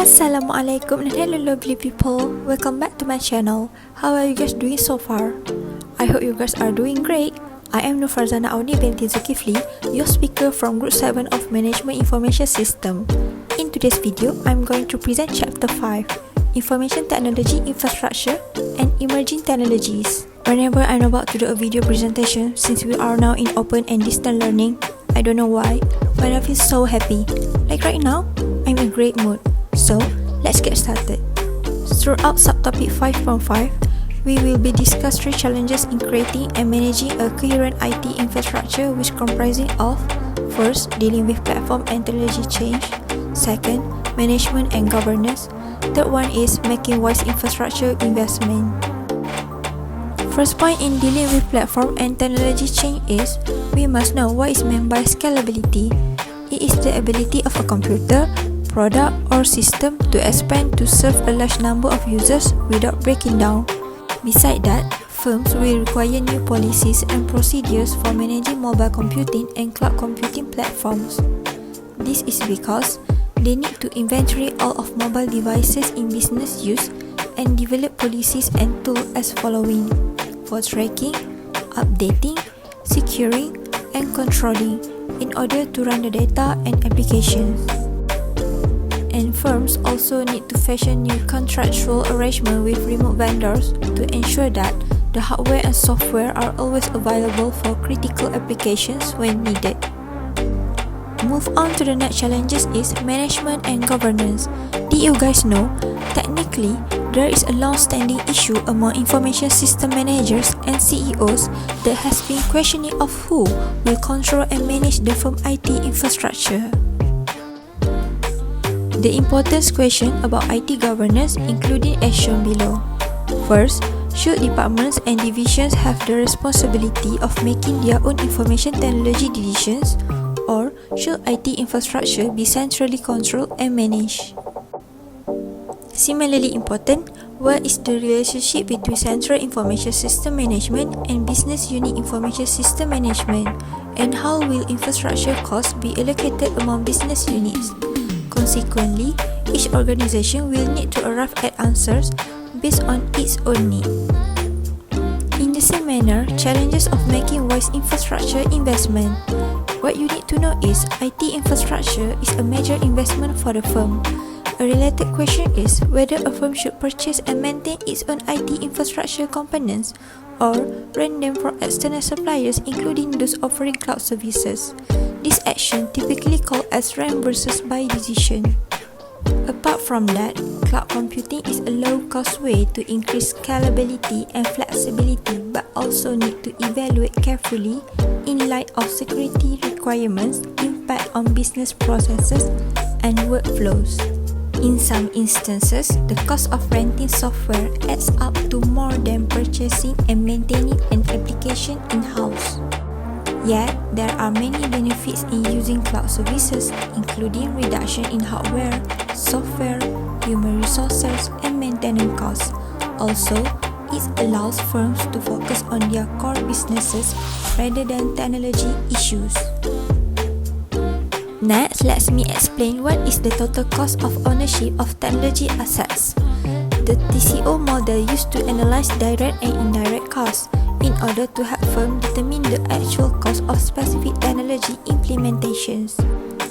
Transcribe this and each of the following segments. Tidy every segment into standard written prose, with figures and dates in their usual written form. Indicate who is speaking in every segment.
Speaker 1: Assalamualaikum and hello lovely people, welcome back to my channel. How are you guys doing so far? I hope you guys are doing great. I am Farzana Auni Binti Zulkifli, your speaker from Group 7 of Management Information System. In today's video, I'm going to present Chapter 5, Information Technology Infrastructure and Emerging Technologies. Whenever I'm about to do a video presentation, since we are now in open and distant learning, I don't know why, but I feel so happy. Like right now, I'm in great mood. So, let's get started. Throughout subtopic 5.5, we will be discuss 3 challenges in creating and managing a coherent IT infrastructure which comprising of first, dealing with platform and technology change, second, management and governance, third one is making wise infrastructure investment. First point in dealing with platform and technology change is, we must know what is meant by scalability. It is the ability of a computer, product or system to expand to serve a large number of users without breaking down. Besides that, firms will require new policies and procedures for managing mobile computing and cloud computing platforms. This is because they need to inventory all of mobile devices in business use and develop policies and tools as following: for tracking, updating, securing, and controlling in order to run the data and applications. And firms also need to fashion new contractual arrangements with remote vendors to ensure that the hardware and software are always available for critical applications when needed. Move on to the next challenges is management and governance. Did you guys know, technically, there is a long-standing issue among information system managers and CEOs that has been questioning of who will control and manage the firm IT infrastructure. The important question about IT governance including as shown below. First, should departments and divisions have the responsibility of making their own information technology decisions, or should IT infrastructure be centrally controlled and managed? Similarly important, what is the relationship between Central Information System Management and Business Unit Information System Management, and how will infrastructure costs be allocated among business units? Consequently, each organization will need to arrive at answers based on its own need. In the same manner, challenges of making wise infrastructure investment. What you need to know is IT infrastructure is a major investment for the firm. A related question is whether a firm should purchase and maintain its own IT infrastructure components or rent them from external suppliers including those offering cloud services. This action typically called as rent versus buy decision. Apart from that, cloud computing is a low-cost way to increase scalability and flexibility but also need to evaluate carefully in light of security requirements, impact on business processes, and workflows. In some instances, the cost of renting software adds up to more than purchasing and maintaining an application in-house. Yet, there are many benefits in using cloud services, including reduction in hardware, software, human resources, and maintenance costs. Also, it allows firms to focus on their core businesses rather than technology issues. Next, let me explain what is the total cost of ownership of technology assets. The TCO model used to analyze direct and indirect costs in order to help firms determine the actual cost of specific technology implementations.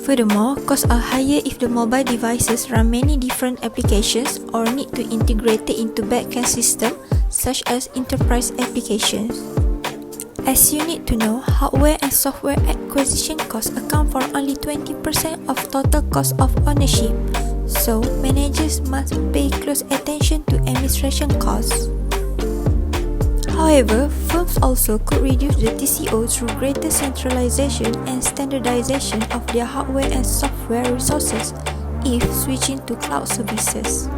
Speaker 1: Furthermore, costs are higher if the mobile devices run many different applications or need to integrate it into backend systems such as enterprise applications. As you need to know, hardware and software acquisition costs account for only 20% of total cost of ownership, so managers must pay close attention to administration costs. However, firms also could reduce the TCO through greater centralization and standardization of their hardware and software resources if switching to cloud services.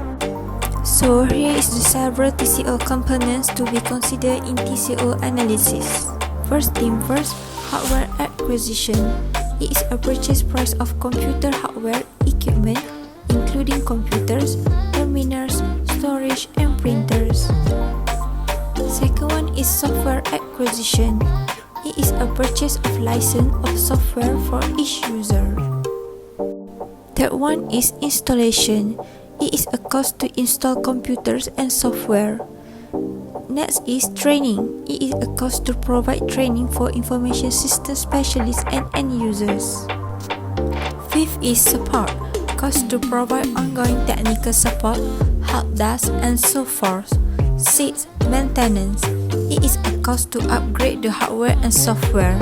Speaker 1: So here is the several TCO components to be considered in TCO analysis. First thing first, hardware acquisition. It is a purchase price of computer hardware equipment including computers, terminals, storage, and printers. Second one is software acquisition. It is a purchase of license of software for each user. Third one is installation. It is a cost to install computers and software. Next is training. It is a cost to provide training for information system specialists and end users. Fifth is support. Cost to provide ongoing technical support, help desk, and so forth. Sixth, maintenance. It is a cost to upgrade the hardware and software.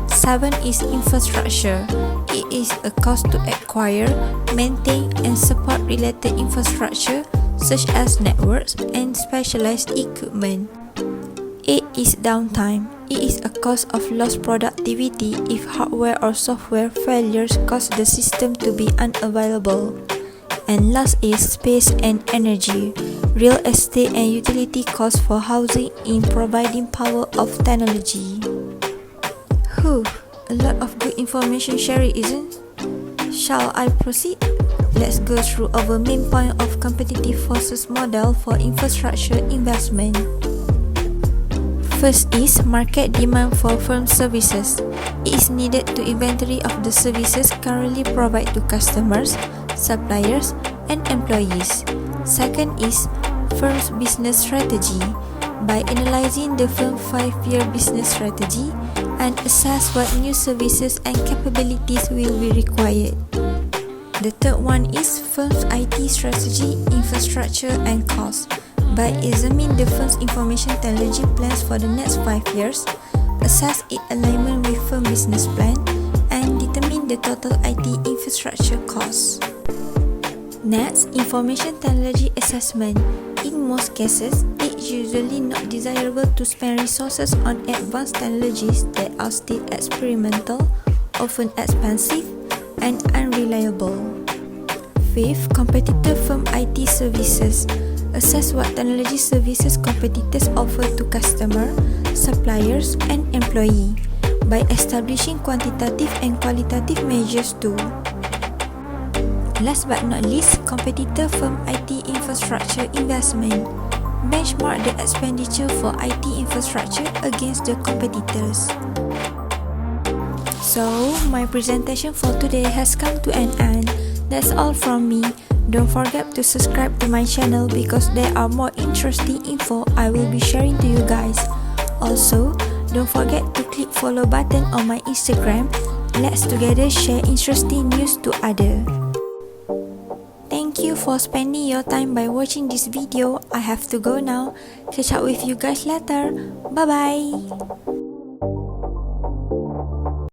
Speaker 1: 7 is infrastructure. It is a cost to acquire, maintain, and support related infrastructure such as networks and specialized equipment. 8 is downtime. It is a cost of lost productivity if hardware or software failures cause the system to be unavailable. And last is space and energy. Real estate and utility costs for housing in providing power of technology. A lot of good information sharing, isn't? Shall I proceed? Let's go through our main point of competitive forces model for infrastructure investment. First is market demand for firm services. It is needed to inventory of the services currently provided to customers, suppliers, and employees. Second is firm's business strategy. By analyzing the firm's 5-year business strategy and assess what new services and capabilities will be required. The third one is firm's IT strategy, infrastructure, and cost. By examining the firm's information technology plans for the next 5 years, assess its alignment with firm business plan, and determine the total IT infrastructure costs. Next, information technology assessment. In most cases, it's usually not desirable to spend resources on advanced technologies that are still experimental, often expensive, and unreliable. Fifth, competitor firm IT services. Assess what technology services competitors offer to customer, suppliers, and employee by establishing quantitative and qualitative measures too. Last but not least, competitor firm IT infrastructure investment. Benchmark the expenditure for IT infrastructure against the competitors. So, my presentation for today has come to an end. That's all from me. Don't forget to subscribe to my channel because there are more interesting info I will be sharing to you guys. Also, don't forget to click follow button on my Instagram. Let's together share interesting news to others. Thank you for spending your time by watching this video. I have to go now. Catch up with you guys later. Bye bye.